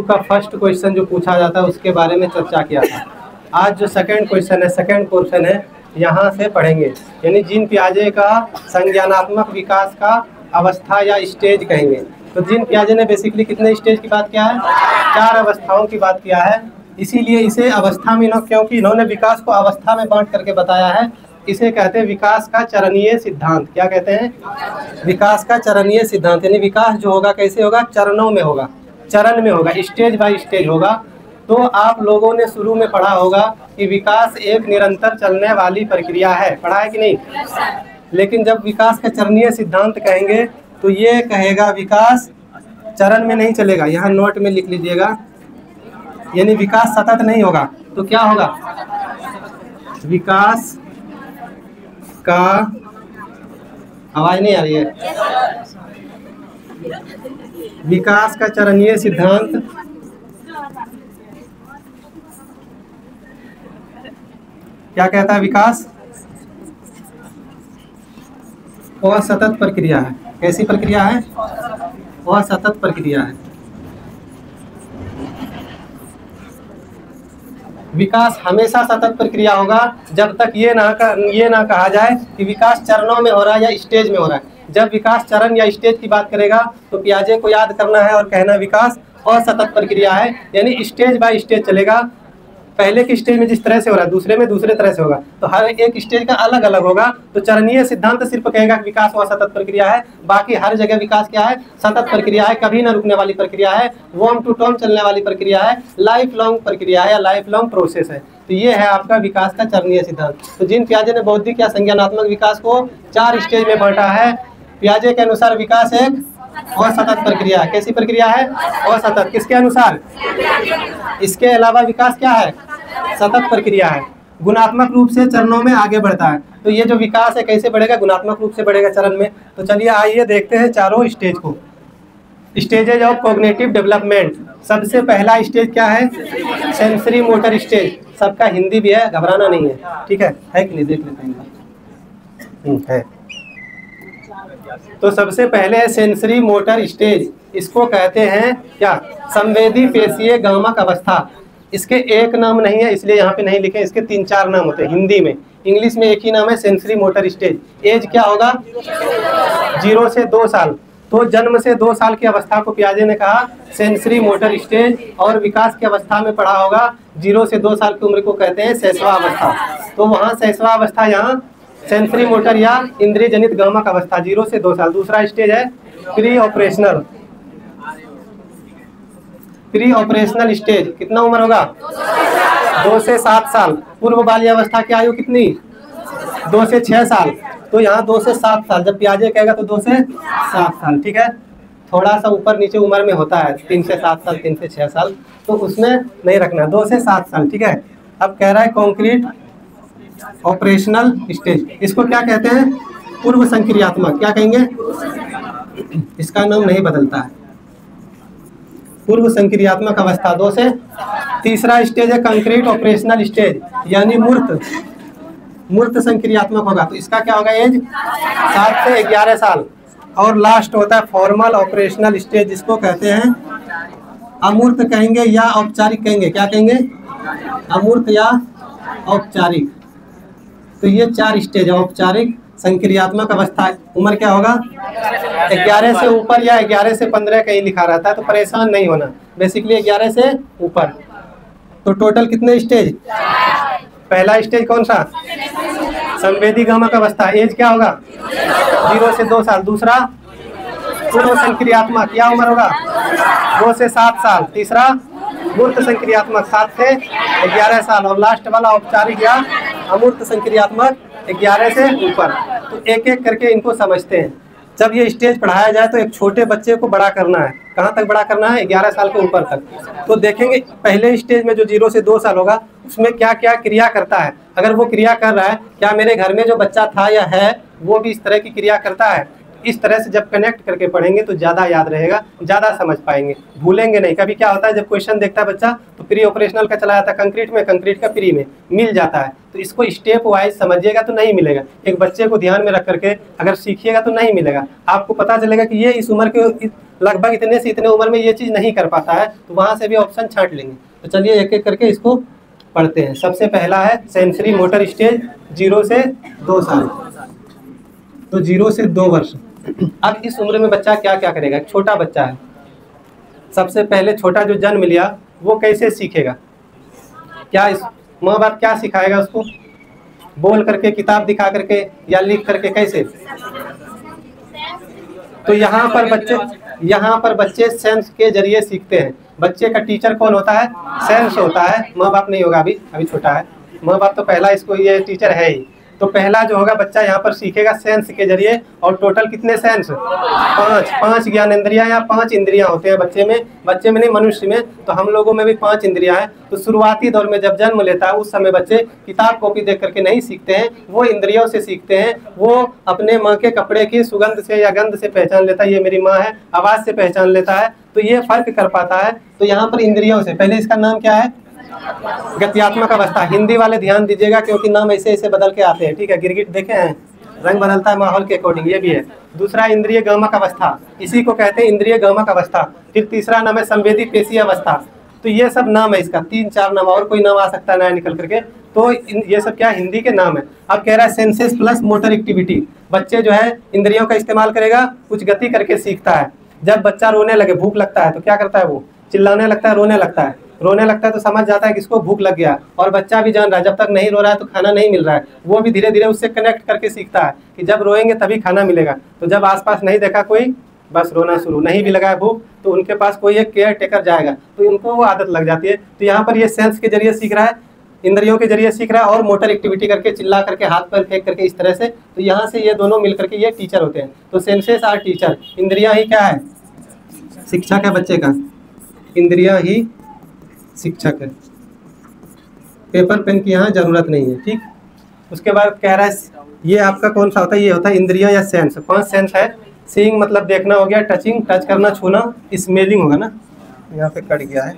2 का first question जो पूछा जाता है उसके बारे में चर्चा किया था। आज जो सेकंड क्वेश्चन है, सेकंड पोर्शन है, यहाँ से पढ़ेंगे। यानी जीन पियाजे का संज्ञानात्मक विकास का अवस्था या स्टेज कहेंगे। तो जीन पियाजे ने बेसिकली कितने स्टेज की बात किया है? 4 अवस्थाओं की बात किया है। इसीलिए इसे अवस्था में, क्योंकि इन्होंने विकास को अवस्था में बांट करके बताया है, इसे कहते हैं विकास का चरणीय सिद्धांत। क्या कहते हैं? विकास का चरणीय सिद्धांत। यानी विकास जो होगा कैसे होगा? चरणों में होगा, चरण में होगा, स्टेज बाय स्टेज होगा। तो आप लोगों ने शुरू में पढ़ा होगा कि विकास एक निरंतर चलने वाली प्रक्रिया है। पढ़ा है कि नहीं? लेकिन जब विकास का चरणीय सिद्धांत कहेंगे तो ये कहेगा विकास चरण में नहीं चलेगा। यहाँ नोट में लिख लीजिएगा, यानी विकास सतत नहीं होगा। तो क्या होगा? विकास का, आवाज नहीं आ रही है, विकास का चरणीय सिद्धांत क्या कहता है? विकास असतत प्रक्रिया है। कैसी प्रक्रिया है? असतत प्रक्रिया है। विकास हमेशा सतत प्रक्रिया होगा जब तक ये ना कहा जाए कि विकास चरणों में हो रहा है या स्टेज में हो रहा है। जब विकास चरण या स्टेज की बात करेगा तो पियाजे को याद करना है और कहना विकास असतत प्रक्रिया है, यानी स्टेज बाय स्टेज चलेगा। पहले के स्टेज में जिस तरह से हो रहा है दूसरे में दूसरे तरह से होगा, तो हर एक स्टेज का अलग अलग होगा। तो चरणीय सिद्धांत सिर्फ कहेगा कि विकास वह सतत प्रक्रिया है, बाकी हर जगह विकास क्या है? सतत प्रक्रिया है, कभी न रुकने वाली प्रक्रिया है, वॉर्म टू टर्म चलने वाली प्रक्रिया है, लाइफ लॉन्ग प्रक्रिया है या लाइफ लॉन्ग प्रोसेस है। तो ये है आपका विकास का चरणीय सिद्धांत। तो जीन पियाजे ने बौद्धिक या संज्ञानात्मक विकास को 4 स्टेज में बांटा है। पियाजे के अनुसार विकास एक असतत प्रक्रिया है। कैसी प्रक्रिया है? असतत। किसके अनुसार? इसके अलावा विकास क्या है? सतत प्रक्रिया है, गुणात्मक रूप से चरणों में आगे बढ़ता है। तो ये जो विकास है कैसे बढ़ेगा? गुणात्मक रूप से बढ़ेगा चरण में। तो चलिए आइए देखते हैं चारों स्टेज को। Stages of cognitive development. सबसे पहला स्टेज क्या है? Sensory motor stage. सबका हिंदी भी है, घबराना नहीं है, ठीक है कि नहीं? देख लेते हैं है। तो सबसे पहले है सेंसरी मोटर स्टेज। इसको कहते हैं क्या? संवेदी पेशीय गामक अवस्था। इसके एक नाम नहीं है इसलिए यहाँ पे नहीं लिखे, इसके 3-4 नाम होते हैं हिंदी में। इंग्लिश में एक ही नाम है, सेंसरी मोटर स्टेज। एज क्या होगा? 0 से 2 साल। तो जन्म से 2 साल की अवस्था को पियाजे ने कहा सेंसरी मोटर स्टेज, और विकास की अवस्था में पढ़ा होगा 0 से 2 साल की उम्र को कहते हैं शैशवा अवस्था। तो वहाँ शैशवा अवस्था, यहाँ सेंसरी मोटर या इंद्रिय जनित गामक अवस्था 0 से 2 साल। दूसरा स्टेज है pre operational. Pre operational stage कितना उम्र होगा? 2 से 7 साल। पूर्व बाल्यावस्था की आयु कितनी? 2 से 6 साल। तो यहाँ 2 से 7 साल। जब पियाजे कहेगा तो 2 से 7 साल, ठीक है। थोड़ा सा ऊपर नीचे उम्र में होता है, 3 से 7 साल, 3 से 6 साल, तो उसमें नहीं रखना, 2 से 7 साल, ठीक है। अब कह रहा है कॉन्क्रीट ऑपरेशनल स्टेज। इसको क्या कहते हैं? पूर्व संक्रियात्मक। क्या कहेंगे? इसका नाम नहीं बदलता है, पूर्व संक्रियात्मक अवस्था 2 से। तीसरा स्टेज है कंक्रीट ऑपरेशनल स्टेज, यानी मूर्त संक्रियात्मक होगा। तो इसका क्या होगा? एज 7 से 11 साल। और लास्ट होता है फॉर्मल ऑपरेशनल स्टेज, जिसको कहते हैं अमूर्त कहेंगे या औपचारिक कहेंगे। क्या कहेंगे? अमूर्त या औपचारिक। तो ये 4 स्टेज है। औपचारिक, संक्रियात्मक अवस्था, उम्र क्या होगा? 11 से ऊपर या 11 से 15 कहीं लिखा रहता है, तो परेशान नहीं होना, बेसिकली 11 से ऊपर। तो टोटल कितने स्टेज? पहला स्टेज कौन सा? संवेदी गामक अवस्था। एज क्या होगा? 0 से 2 साल। दूसरा पूर्व संक्रियात्मक, क्या उम्र होगा? 2 से 7 साल। तीसरा मूर्त संक्रियात्मक 7 से 11 साल। और लास्ट वाला औपचारिक या अमूर्त संक्रियात्मक 11 से ऊपर। तो एक एक करके इनको समझते हैं। जब ये स्टेज पढ़ाया जाए तो एक छोटे बच्चे को बड़ा करना है। कहाँ तक बड़ा करना है? 11 साल के ऊपर तक। तो देखेंगे पहले स्टेज में जो 0 से 2 साल होगा उसमें क्या क्या क्रिया करता है। अगर वो क्रिया कर रहा है, क्या मेरे घर में जो बच्चा था या है वो भी इस तरह की क्रिया करता है? इस तरह से जब कनेक्ट करके पढ़ेंगे तो ज़्यादा याद रहेगा, ज़्यादा समझ पाएंगे, भूलेंगे नहीं। कभी क्या होता है जब क्वेश्चन देखता है बच्चा तो प्री ऑपरेशनल का चला जाता है कंक्रीट में, कंक्रीट का प्री में मिल जाता है। तो इसको स्टेप वाइज समझिएगा तो नहीं मिलेगा। एक बच्चे को ध्यान में रख करके अगर सीखिएगा तो नहीं मिलेगा। आपको पता चलेगा कि ये इस उम्र के लगभग इतने से इतने उम्र में ये चीज़ नहीं कर पाता है, तो वहाँ से भी ऑप्शन छांट लेंगे। तो चलिए एक एक करके इसको पढ़ते हैं। सबसे पहला है सेंसरी मोटर स्टेज 0 से 2 साल, तो 0 से 2 वर्ष। अब इस उम्र में बच्चा क्या क्या करेगा? छोटा बच्चा है, सबसे पहले छोटा जो जन्म लिया वो कैसे सीखेगा? क्या इस माँ बाप क्या सिखाएगा उसको? बोल करके, किताब दिखा करके, या लिख करके, कैसे? तो यहाँ पर बच्चे सेंस के जरिए सीखते हैं। बच्चे का टीचर कौन होता है? सेंस होता है, माँ बाप नहीं होगा, अभी छोटा है। माँ बाप तो पहला इसको ये टीचर है ही। तो पहला जो होगा बच्चा यहाँ पर सीखेगा सेंस के जरिए। और टोटल कितने सेंस? 5 ज्ञानेंद्रियाँ या 5 इंद्रियाँ होते हैं बच्चे में नहीं, मनुष्य में। तो हम लोगों में भी 5 इंद्रियाँ हैं। तो शुरुआती दौर में जब जन्म लेता है उस समय बच्चे किताब कॉपी देख करके नहीं सीखते हैं, वो इंद्रियों से सीखते हैं। वो अपने माँ के कपड़े की सुगंध से या गंध से पहचान लेता है, ये मेरी माँ है, आवाज़ से पहचान लेता है। तो ये फर्क कर पाता है। तो यहाँ पर इंद्रियों से, पहले इसका नाम क्या है? गत्यात्मक अवस्था। हिंदी वाले ध्यान दीजिएगा क्योंकि नाम ऐसे ऐसे बदल के आते हैं, ठीक है? गिरगिट देखे हैं, रंग बदलता है माहौल के अकॉर्डिंग, ये भी है। दूसरा इंद्रिय गमक अवस्था, इसी को कहते हैं इंद्रिय गमक अवस्था। फिर तीसरा नाम है संवेदी पेशी अवस्था। तो ये सब नाम है इसका, 3-4 नाम, और कोई नाम आ सकता है नया निकल करके। तो ये सब क्या हिंदी के नाम है। अब कह रहा है सेंसेस प्लस मोटर एक्टिविटी। बच्चे जो है इंद्रियों का इस्तेमाल करेगा, कुछ गति करके सीखता है। जब बच्चा रोने लगे, भूख लगता है, तो क्या करता है? वो चिल्लाने लगता है, रोने लगता है तो समझ जाता है कि इसको भूख लग गया। और बच्चा भी जान रहा है जब तक नहीं रो रहा है तो खाना नहीं मिल रहा है। वो भी धीरे धीरे उससे कनेक्ट करके सीखता है कि जब रोएंगे तभी खाना मिलेगा। तो जब आसपास नहीं देखा कोई, बस रोना शुरू, नहीं भी लगा है भूख, तो उनके पास कोई एक केयर टेकर जाएगा, तो उनको वो आदत लग जाती है। तो यहाँ पर ये सेंस के जरिए सीख रहा है, इंद्रियों के जरिए सीख रहा है, और मोटर एक्टिविटी करके, चिल्ला करके, हाथ पैर फेंक करके, इस तरह से। तो यहाँ से ये दोनों मिल करके ये टीचर होते हैं। तो सेंसेस आर टीचर। इंद्रियाँ ही क्या है? शिक्षक है बच्चे का, इंद्रियाँ ही शिक्षक है। पेपर पेन की यहाँ जरूरत नहीं है, ठीक। उसके बाद कह रहा है ये आपका कौन सा होता है? ये होता है इंद्रियां या सेंस। 5 सेंस है। सीइंग मतलब देखना हो गया, टचिंग टच करना, छूना, स्मेलिंग होगा ना, यहाँ पे कट गया है,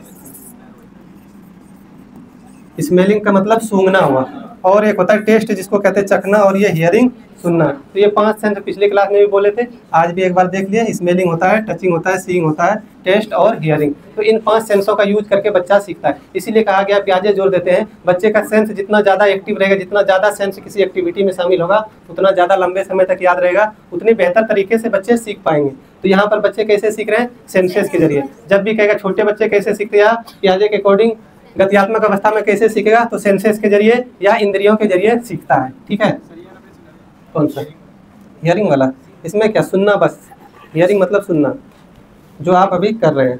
स्मेलिंग का मतलब सूंघना हुआ। और एक होता है टेस्ट, जिसको कहते हैं चखना, और ये हियरिंग सुनना। तो ये 5 सेंस पिछले क्लास में भी बोले थे, आज भी एक बार देख लिए। स्मेलिंग होता है, टचिंग होता है, सीइंग होता है, टेस्ट और हियरिंग। तो इन 5 सेंसों का यूज करके बच्चा सीखता है। इसीलिए कहा गया, प्याजे जोर देते हैं, बच्चे का सेंस जितना ज़्यादा एक्टिव रहेगा, जितना ज़्यादा सेंस किसी एक्टिविटी में शामिल होगा, उतना ज़्यादा लंबे समय तक याद रहेगा, उतनी बेहतर तरीके से बच्चे सीख पाएंगे। तो यहाँ पर बच्चे कैसे सीख रहे हैं? सेंसेस के जरिए। जब भी कहेगा छोटे बच्चे कैसे सीखते हैं, प्याजे के अकॉर्डिंग गत्यात्मक अवस्था में कैसे सीखेगा? तो सेंसेस के जरिए या इंद्रियों के जरिए सीखता है, ठीक है। कौन सा? हियरिंग वाला। इसमें क्या सुनना, बस हियरिंग मतलब सुनना, जो आप अभी कर रहे हैं।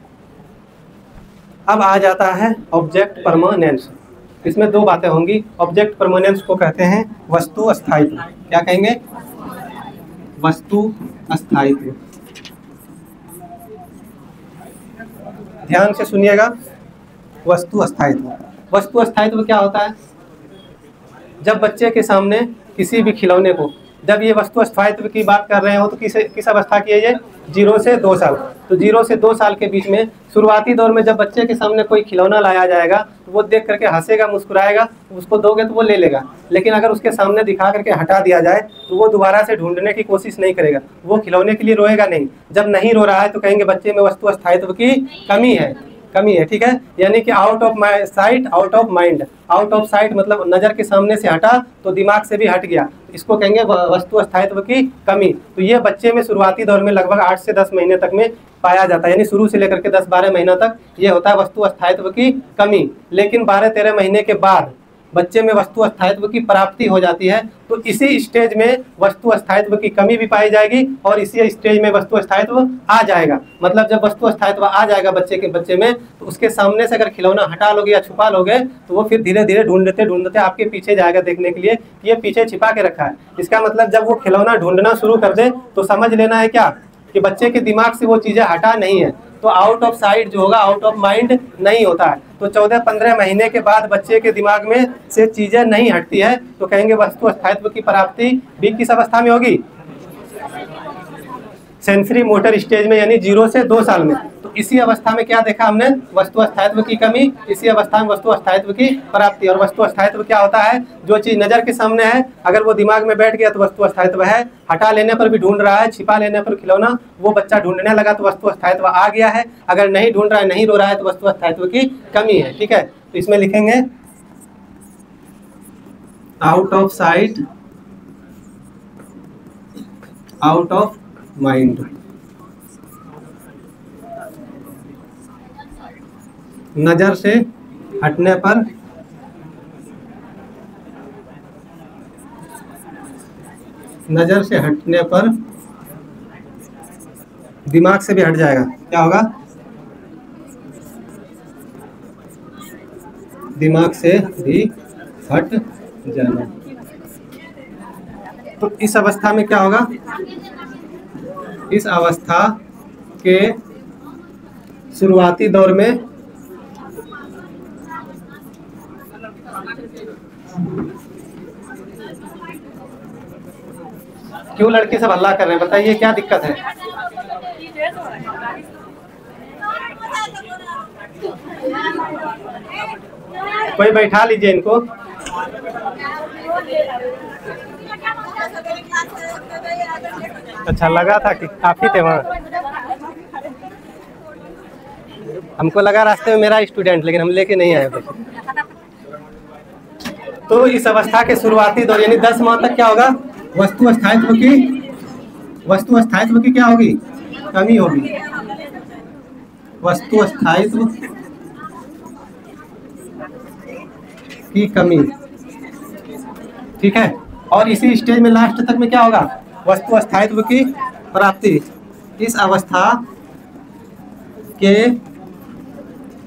अब आ जाता है ऑब्जेक्ट परमानेंस। इसमें 2 बातें होंगी। ऑब्जेक्ट परमानेंस को कहते हैं वस्तु स्थायित्व। क्या कहेंगे? वस्तु स्थायित्व। ध्यान से सुनिएगा। वस्तु स्थायित्व। वस्तु स्थायित्व क्या होता है? जब बच्चे के सामने किसी भी खिलौने को, जब ये वस्तु स्थायित्व की बात कर रहे हो, तो किस अवस्था की है ये? 0 से 2 साल। तो 0 से 2 साल के बीच में, शुरुआती दौर में जब बच्चे के सामने कोई खिलौना लाया जाएगा तो वो देख करके हंसेगा, मुस्कुराएगा, उसको दोगे तो वो ले लेगा। लेकिन अगर उसके सामने दिखा करके हटा दिया जाए तो वो दोबारा से ढूंढने की कोशिश नहीं करेगा, वो खिलौने के लिए रोएगा नहीं। जब नहीं रो रहा है तो कहेंगे बच्चे में वस्तु स्थायित्व की कमी है, ठीक है। यानी कि out of sight out of mind. Out of site मतलब नज़र के सामने से हटा तो दिमाग से भी हट गया, इसको कहेंगे वस्तु स्थायित्व की कमी। तो ये बच्चे में शुरुआती दौर में लगभग 8 से 10 महीने तक में पाया जाता है, यानी शुरू से लेकर के 10-12 महीना तक ये होता है वस्तु स्थायित्व की कमी। लेकिन 12-13 महीने के बाद बच्चे में वस्तु स्थायित्व की प्राप्ति हो जाती है। तो इसी स्टेज में वस्तु स्थायित्व की कमी भी पाई जाएगी और इसी स्टेज में वस्तु स्थायित्व आ जाएगा। मतलब जब वस्तु स्थायित्व आ जाएगा बच्चे में, तो उसके सामने से अगर खिलौना हटा लोगे या छुपा लोगे तो वो फिर धीरे धीरे ढूंढते आपके पीछे जाएगा देखने के लिए कि ये पीछे छिपा के रखा है। इसका मतलब जब वो खिलौना ढूंढना शुरू कर दे तो समझ लेना है क्या कि बच्चे के दिमाग से वो चीज़ें हटा नहीं है। तो आउट ऑफ साइट जो होगा आउट ऑफ माइंड नहीं होता है। तो 14-15 महीने के बाद बच्चे के दिमाग में से चीज़ें नहीं हटती है तो कहेंगे वस्तु स्थायित्व की प्राप्ति भी किस अवस्था में होगी? सेंसरी मोटर स्टेज में, यानी 0 से 2 साल में। तो इसी अवस्था में क्या देखा हमने, वस्तु स्थायित्व की कमी, इसी अवस्था में वस्तु स्थायित्व की प्राप्ति। और वस्तु स्थायित्व क्या होता है, जो चीज नजर के सामने है अगर वो दिमाग में बैठ गया तो वस्तु स्थायित्व है, हटा लेने पर भी ढूंढ रहा है, छिपा लेने पर खिलौना वो बच्चा ढूंढने लगा तो वस्तु स्थायित्व आ गया है, अगर नहीं ढूंढ रहा है, नहीं रो रहा है तो वस्तु स्थायित्व की कमी है। ठीक है, तो इसमें लिखेंगे out of site, out of mind. नजर से हटने पर दिमाग से भी हट जाएगा। क्या होगा, दिमाग से भी हट जाना। तो इस अवस्था में क्या होगा, इस अवस्था के शुरुआती दौर में क्यों लड़के सब हल्ला कर रहे हैं, बताइए क्या दिक्कत है? कोई बैठा लीजिए इनको। अच्छा, लगा था कि काफी थे वहाँ, हमको लगा रास्ते में मेरा स्टूडेंट, लेकिन हम लेके नहीं आए। तो इस अवस्था के शुरुआती दौर यानी 10 माह तक क्या होगा, वस्तु स्थायित्व की क्या होगी, कमी होगी, वस्तु स्थायित्व की कमी। ठीक है, और इसी स्टेज में लास्ट तक में क्या होगा, वस्तु स्थायित्व की प्राप्ति। इस अवस्था के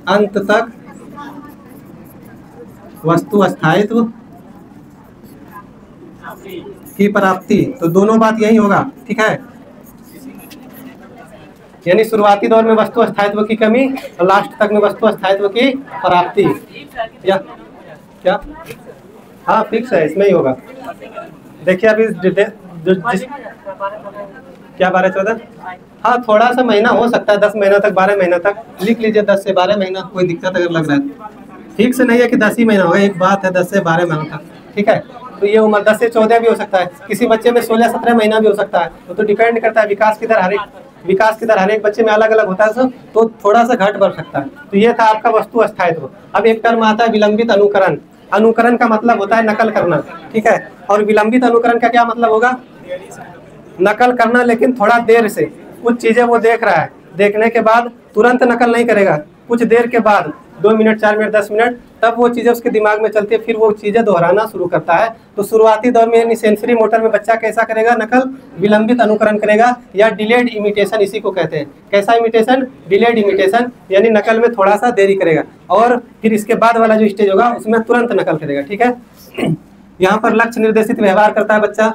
अंत तक वस्तु स्थायित्व की प्राप्ति। तो दोनों बात यही होगा। ठीक है, यानी शुरुआती दौर में वस्तु स्थायित्व की कमी और लास्ट तक में वस्तु स्थायित्व की प्राप्ति। या क्या, हाँ फिक्स है, इसमें ही होगा। देखिए अभी क्या 12-14, हाँ थोड़ा सा महीना हो सकता है, 10 महीना तक, 12 महीना तक लिख लीजिए, 10 से 12 महीना। कोई दिक्कत अगर लग रहा है, ठीक से नहीं है कि 10 ही महीना होगा, एक बात है 10 से 12 महीना तक। ठीक है, तो ये उम्र 10 से 14 भी हो सकता है, किसी बच्चे में 16-17 महीना भी हो सकता है। तो डिपेंड करता है विकास की दर, हर एक बच्चे में अलग अलग होता है, तो थोड़ा सा घट बढ़ सकता है। तो ये था आपका वस्तु स्थायित्व। अब एक टर्म आता है विलंबित अनुकरण। अनुकरण का मतलब होता है नकल करना। ठीक है, और विलंबित अनुकरण का क्या मतलब होगा, नकल करना लेकिन थोड़ा देर से। कुछ चीजें वो देख रहा है, देखने के बाद तुरंत नकल नहीं करेगा, कुछ देर के बाद 2 मिनट, 4 मिनट, 10 मिनट, तब वो चीजें उसके दिमाग में चलती है, फिर वो चीजें दोहराना शुरू करता है। तो शुरुआती दौर में यानी सेंसरी मोटर में बच्चा कैसा करेगा, नकल, विलंबित अनुकरण करेगा, या डिलेड इमिटेशन इसी को कहते हैं। कैसा इमिटेशन, डिलेड इमिटेशन, यानी नकल में थोड़ा सा देरी करेगा, और फिर इसके बाद वाला जो स्टेज होगा उसमें तुरंत नकल करेगा। ठीक है, यहाँ पर लक्ष्य निर्देशित व्यवहार करता है बच्चा।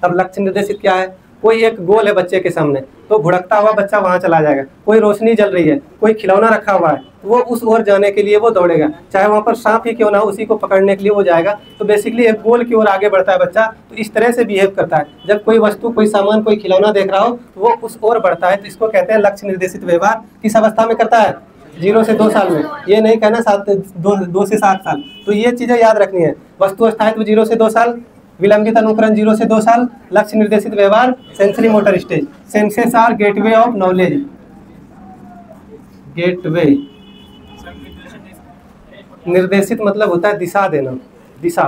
अब लक्ष्य निर्देशित क्या है, कोई एक गोल है बच्चे के सामने, तो भुड़कता हुआ बच्चा वहां चला जाएगा। कोई रोशनी जल रही है, कोई खिलौना रखा हुआ है, वो उस ओर जाने के लिए वो दौड़ेगा, चाहे वहां पर सांप ही क्यों ना हो, उसी को पकड़ने के लिए वो जाएगा। तो बेसिकली एक गोल की ओर आगे बढ़ता है बच्चा, तो इस तरह से बिहेव करता है। जब कोई वस्तु, कोई सामान, कोई खिलौना देख रहा हो तो वो उस ओर बढ़ता है, तो इसको कहते हैं लक्ष्य निर्देशित व्यवहार। किस अवस्था में करता है, 0 से 2 साल में। ये नहीं कहना 2 से 7 साल। तो ये चीजें याद रखनी है, वस्तु स्थायित्व 0 से 2 साल, विलंबित अनुकरण 0 से 2 साल, लक्ष्य निर्देशित व्यवहार, sensory motor stage. Senses are gateway of knowledge, gateway. निर्देशित मतलब होता है दिशा देना, दिशा।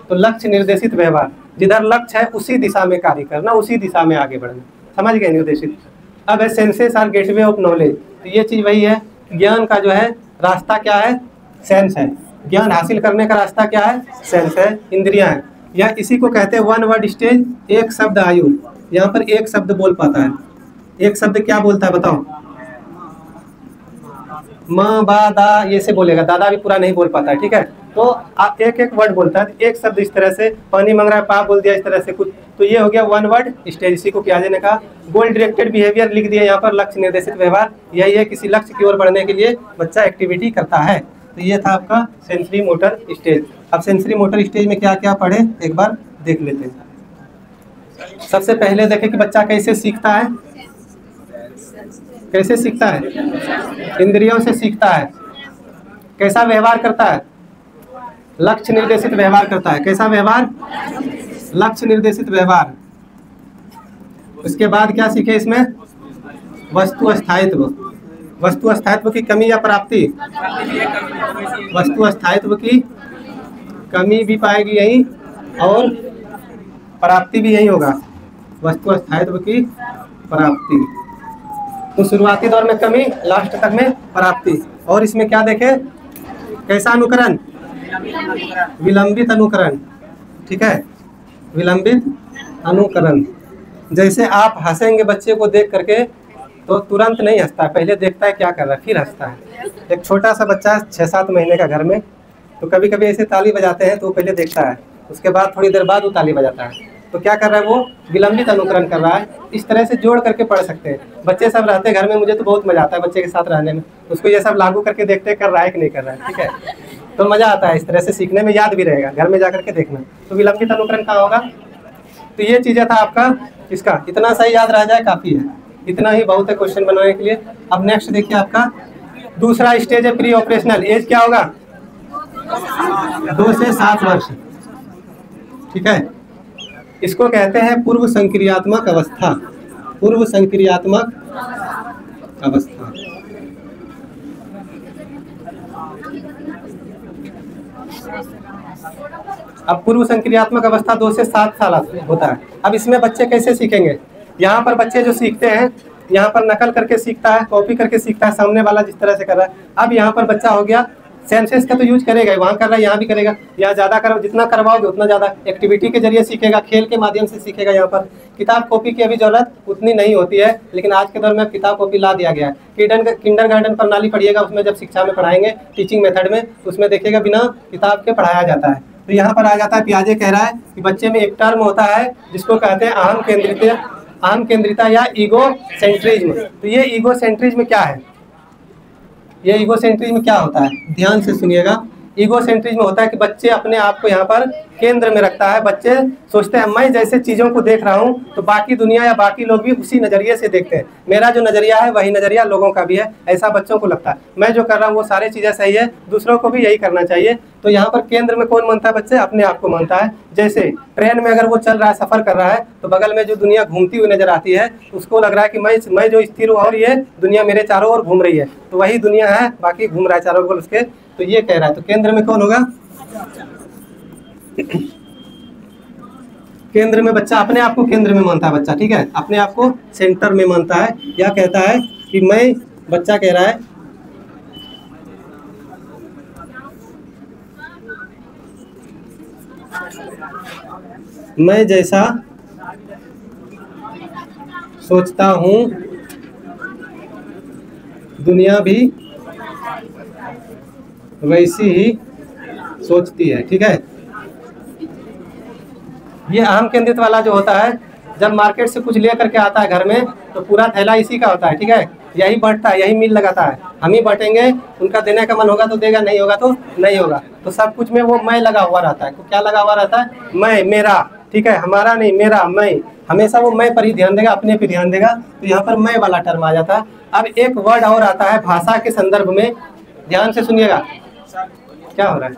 तो लक्ष्य निर्देशित व्यवहार, जिधर लक्ष्य है उसी दिशा में कार्य करना, उसी दिशा में आगे बढ़ना। समझ गए निर्देशित। अब है senses are gateway of knowledge. तो ये चीज वही है, ज्ञान का जो है रास्ता क्या है, सेंस है। ज्ञान हासिल करने का रास्ता क्या है, सेंस है, इंद्रियां है। या इसी को कहते हैं 1 वर्ड स्टेज, एक शब्द आयु। यहाँ पर एक शब्द बोल पाता है। एक शब्द क्या बोलता है बताओ, माँ बा दा, ये से बोलेगा, दादा भी पूरा नहीं बोल पाता है। ठीक है, तो आप एक एक वर्ड बोलता है, एक शब्द इस तरह से, पानी मांग रहा है, पा बोल दिया इस तरह से कुछ, तो ये हो गया 1 वर्ड स्टेज। इसी को पियाजे ने कहा। गोल डायरेक्टेड बिहेवियर लिख दिया यहाँ पर, लक्ष्य निर्देशित व्यवहार। यही है, किसी लक्ष्य की ओर बढ़ने के लिए बच्चा एक्टिविटी करता है। तो ये था आपका सेंसरी मोटर स्टेज। अब सेंसरी मोटर स्टेज में क्या क्या पढ़े एक बार देख लेते हैं। सबसे पहले देखें कि बच्चा कैसे सीखता है, कैसे सीखता है? इंद्रियों से सीखता है। कैसा व्यवहार करता है? लक्ष्य निर्देशित व्यवहार करता है। कैसा व्यवहार? लक्ष्य निर्देशित व्यवहार। उसके बाद क्या सीखे इसमें? वस्तु स्थायित्व। वस्तु स्थायित्व की कमी या प्राप्ति? वस्तु स्थायित्व की कमी भी पाएगी यही और प्राप्ति भी यही होगा। वस्तु स्थायित्व की प्राप्ति। तो शुरुआती दौर में कमी, लास्ट तक में प्राप्ति। और इसमें क्या देखे? कैसा अनुकरण? विलंबित अनुकरण। ठीक है, विलंबित अनुकरण। जैसे आप हंसेंगे बच्चे को देख करके तो तुरंत नहीं हंसता है, पहले देखता है क्या कर रहा है फिर हंसता है। एक छोटा सा बच्चा 6-7 महीने का घर में, तो कभी कभी ऐसे ताली बजाते हैं तो वो पहले देखता है, उसके बाद थोड़ी देर बाद वो ताली बजाता है। तो क्या कर रहा है? वो विलंबित अनुकरण कर रहा है। इस तरह से जोड़ करके पढ़ सकते हैं। बच्चे सब रहते हैं घर में, मुझे तो बहुत मजा आता है बच्चे के साथ रहने में। उसको ये सब लागू करके देखते हैं कर रहा है कि नहीं कर रहा है। ठीक है, तो मजा आता है इस तरह से सीखने में, याद भी रहेगा घर में जा करके देखना। तो विलंबित अनुकरण कहाँ होगा? तो ये चीज़ें था आपका इसका, इतना सही याद रह जाए काफ़ी है, इतना ही बहुत है क्वेश्चन बनाने के लिए। अब नेक्स्ट देखिए, आपका दूसरा स्टेज है प्री ऑपरेशनल। एज क्या होगा? 2 से 7 वर्ष। ठीक है, इसको कहते हैं पूर्व संक्रियात्मक अवस्था। पूर्व संक्रियात्मक अवस्था। अब पूर्व संक्रियात्मक अवस्था 2 से 7 साल होता है। अब इसमें बच्चे कैसे सीखेंगे? यहाँ पर बच्चे जो सीखते हैं, यहाँ पर नकल करके सीखता है, कॉपी करके सीखता है, सामने वाला जिस तरह से कर रहा है। अब यहाँ पर बच्चा हो गया सेंसेस का तो यूज करेगा, वहाँ कर रहा है यहाँ भी करेगा। यहाँ ज़्यादा करो, जितना करवाओगे उतना ज़्यादा एक्टिविटी के जरिए सीखेगा, खेल के माध्यम से सीखेगा। यहाँ पर किताब कॉपी की अभी ज़रूरत उतनी नहीं होती है, लेकिन आज के दौर में किताब कॉपी ला दिया गया है। किंडरगार्टन प्रणाली पढ़िएगा, उसमें जब शिक्षा में पढ़ाएंगे टीचिंग मेथड में, उसमें देखिएगा बिना किताब के पढ़ाया जाता है। तो यहाँ पर आ जाता है, पियाजे कह रहा है कि बच्चे में एक टर्म होता है जिसको कहते हैं अहम केंद्रिता या ईगो सेंट्रिज्म। तो ये ईगो सेंट्रिज्म क्या है? ये ईगो सेंट्रिज्म क्या होता है? ध्यान से सुनिएगा। ईगो सेंट्रिज्म होता है कि बच्चे अपने आप को यहाँ पर केंद्र में रखता है। बच्चे सोचते हैं मैं जैसे चीज़ों को देख रहा हूँ तो बाकी दुनिया या बाकी लोग भी उसी नज़रिए से देखते हैं, मेरा जो नज़रिया है वही नज़रिया लोगों का भी है, ऐसा बच्चों को लगता है। मैं जो कर रहा हूँ वो सारी चीज़ें सही है, दूसरों को भी यही करना चाहिए। तो यहाँ पर केंद्र में कौन मानता है? बच्चे अपने आप को मानता है। जैसे ट्रेन में अगर वो चल रहा है, सफ़र कर रहा है, तो बगल में जो दुनिया घूमती हुई नजर आती है उसको लग रहा है कि मैं जो स्थिर हूँ और ये दुनिया मेरे चारों ओर घूम रही है, तो वही दुनिया है, बाकी घूम रहा है चारों ओर उसके। तो ये कह रहा है, तो केंद्र में कौन होगा? केंद्र में बच्चा अपने आप को केंद्र में मानता है बच्चा। ठीक है, अपने आप को सेंटर में मानता है। या कहता है कि मैं, बच्चा कह रहा है मैं जैसा सोचता हूँ दुनिया भी वैसी ही सोचती है। ठीक है, ये अहम केंद्रित वाला जो होता है, जब मार्केट से कुछ ले करके आता है घर में तो पूरा थैला इसी का होता है। ठीक है, यही बांटता है, यही मिल लगाता है, हम ही बांटेंगे, उनका देने का मन होगा तो देगा, नहीं होगा तो नहीं होगा। तो सब कुछ में वो मैं लगा हुआ रहता है। तो क्या लगा हुआ रहता है? मैं, मेरा। ठीक है, हमारा नहीं, मेरा, मैं, हमेशा वो मैं पर ही ध्यान देगा, अपने पे ध्यान देगा। तो यहाँ पर मैं वाला टर्म आ जाता है। अब एक वर्ड और आता है भाषा के संदर्भ में, ध्यान से सुनिएगा। क्या हो रहा है?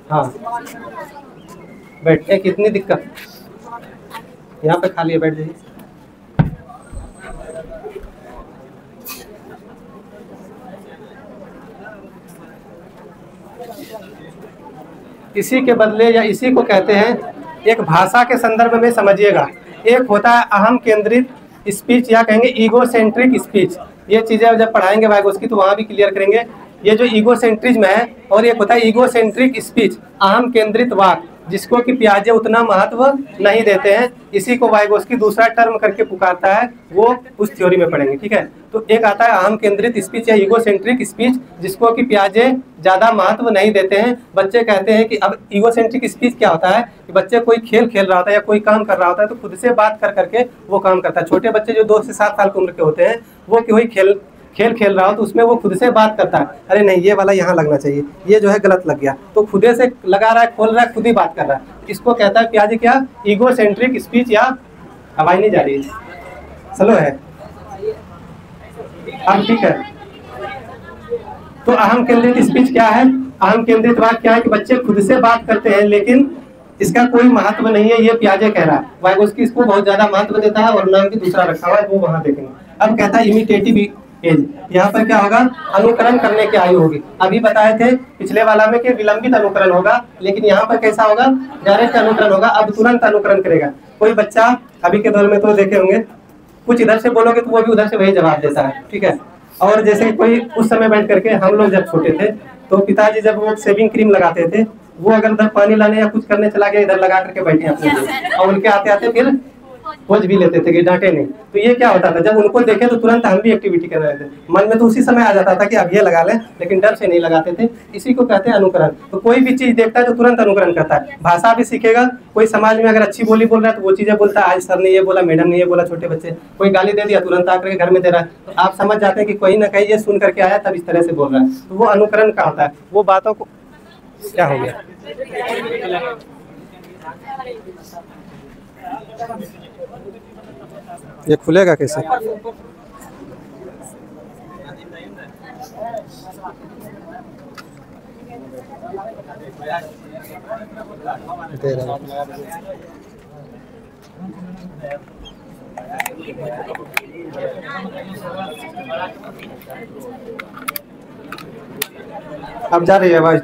हाँ, बैठे, कितनी दिक्कत, यहाँ पे खाली है, बैठ जाइए। इसी के बदले या इसी को कहते हैं, एक भाषा के संदर्भ में समझिएगा। एक होता है अहम केंद्रित स्पीच या कहेंगे ईगो सेंट्रिक स्पीच। ये चीज़ें जब पढ़ाएंगे वाइगोस्की तो वहाँ भी क्लियर करेंगे। ये जो ईगो सेंट्रिज्म है, और एक होता है ईगो सेंट्रिक स्पीच, अहम केंद्रित वाक, जिसको कि पियाजे उतना महत्व नहीं देते हैं। इसी को वाइगोस्की दूसरा टर्म करके पुकारता है, वो उस थ्योरी में पढ़ेंगे। ठीक है, तो एक आता है अहम केंद्रित स्पीच या ईगो सेंट्रिक स्पीच, जिसको कि पियाजे ज़्यादा महत्व नहीं देते हैं। बच्चे कहते हैं कि अब ईगो सेंट्रिक स्पीच क्या होता है कि बच्चे कोई खेल खेल रहा होता है या कोई काम कर रहा होता है तो खुद से बात कर करके वो काम करता है। छोटे बच्चे जो 2 से 7 साल की उम्र के होते हैं, वो कोई खेल खेल रहा हो तो उसमें वो खुद से बात करता है, अरे नहीं ये वाला यहाँ लगना चाहिए, ये जो है गलत लग गया, तो खुदे से लगा रहा है, खोल रहा है, खुद ही बात कर रहा है। इसको कहता है पियाजे क्या? ईगो सेंट्रिक स्पीच, या आवाज नहीं जा रही है, स्लो है। अब ठीक है, तो अहम केंद्रित स्पीच क्या है? अहम केंद्रित वाक्य क्या है कि बच्चे खुद से बात करते हैं लेकिन इसका कोई महत्व नहीं है, ये पियाजे कह रहा है। वाइगोस्की इसको बहुत ज्यादा महत्व देता है और नाम भी दूसरा रखा हुआ है, वो वहां देखेंगे। अब कहता है इमिटेटिव एज, यहाँ पर क्या होगा? अनुकरण करने की आयु होगी। अभी बताए थे पिछले वाला में कि विलंबित अनुकरण होगा, लेकिन यहाँ पर कैसा होगा? डायरेक्ट अनुकरण होगा। अब तुरंत अनुकरण करेगा। कोई बच्चा अभी के दौर में तो देखे होंगे, कुछ इधर से बोलोगे तो वो भी उधर से वही जवाब देता है, ठीक है। और जैसे कोई उस समय बैठ करके, हम लोग जब छोटे थे तो पिताजी जब वो शेविंग क्रीम लगाते थे, वो अगर उधर पानी लाने या कुछ करने चला गया, इधर लगा करके बैठे अपने और उनके आते आते फिर खोज भी लेते थे कि डांटे नहीं। तो ये क्या होता था, जब उनको देखे तो तुरंत हम भी एक्टिविटी कर रहे थे। मन में तो उसी समय आ जाता था कि अब ये लगा लें, लेकिन डर से नहीं लगाते थे। इसी को कहते हैं अनुकरण। तो कोई भी चीज देखता है तो तुरंत अनुकरण करता है। भाषा भी सीखेगा। कोई समाज में अगर अच्छी बोली बोल रहा है तो वो चीजें बोलता है, आज सर ने ये बोला, मैडम ने ये बोला, छोटे बच्चे कोई गाली दे दिया तुरंत आकर घर में दे रहा है, तो आप समझ जाते हैं कि कोई ना कहीं ये सुन करके आया तब इस तरह से बोल रहा है। तो वो अनुकरण का होता है। वो बातों को क्या हो गया, ये खुलेगा कैसे? दे रहा अब जा रही है आवाज?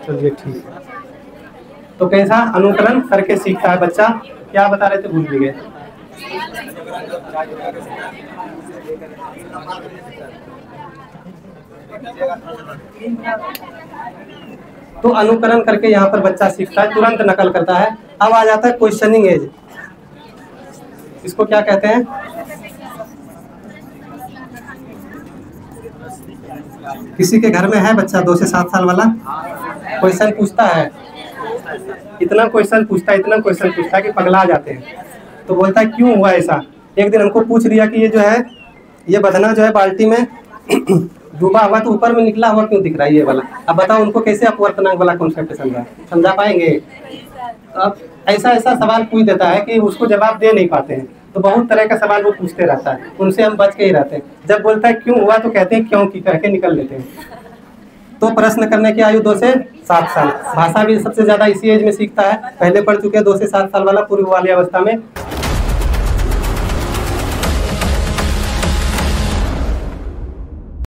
चलिए ठीक है। तो कैसा अनुकरण करके सीखता है बच्चा? क्या बता रहे थे, भूल भी गए। तो अनुकरण करके यहाँ पर बच्चा सीखता है, तुरंत नकल करता है। अब आ जाता है क्वेश्चनिंग एज। इसको क्या कहते हैं? किसी के घर में है बच्चा 2 से 7 साल वाला, क्वेश्चन पूछता है, इतना क्वेश्चन पूछता है, इतना क्वेश्चन पूछता है कि पगला जाते हैं। तो बोलता है क्यों हुआ ऐसा? एक दिन हमको पूछ दिया कि ये जो है, ये बदना जो है बाल्टी में डूबा हुआ तो ऊपर में निकला हुआ क्यों दिख रहा है ये वाला? अब बताओ उनको कैसे अपवर्तनांक वाला कॉन्सेप्ट समझा पाएंगे? अब ऐसा ऐसा सवाल पूछ देता है कि उसको जवाब दे नहीं पाते हैं। तो बहुत तरह का सवाल वो पूछते रहता है, उनसे हम बच के ही रहते हैं। जब बोलता है क्यों हुआ तो कहते हैं क्यों की कह के निकल लेते हैं। तो प्रश्न करने की आयु 2 से 7 साल। भाषा भी सबसे ज्यादा इसी एज में सीखता है। पहले पढ़ चुके हैं 2 से 7 साल वाला पूर्व बाल्यावस्था में।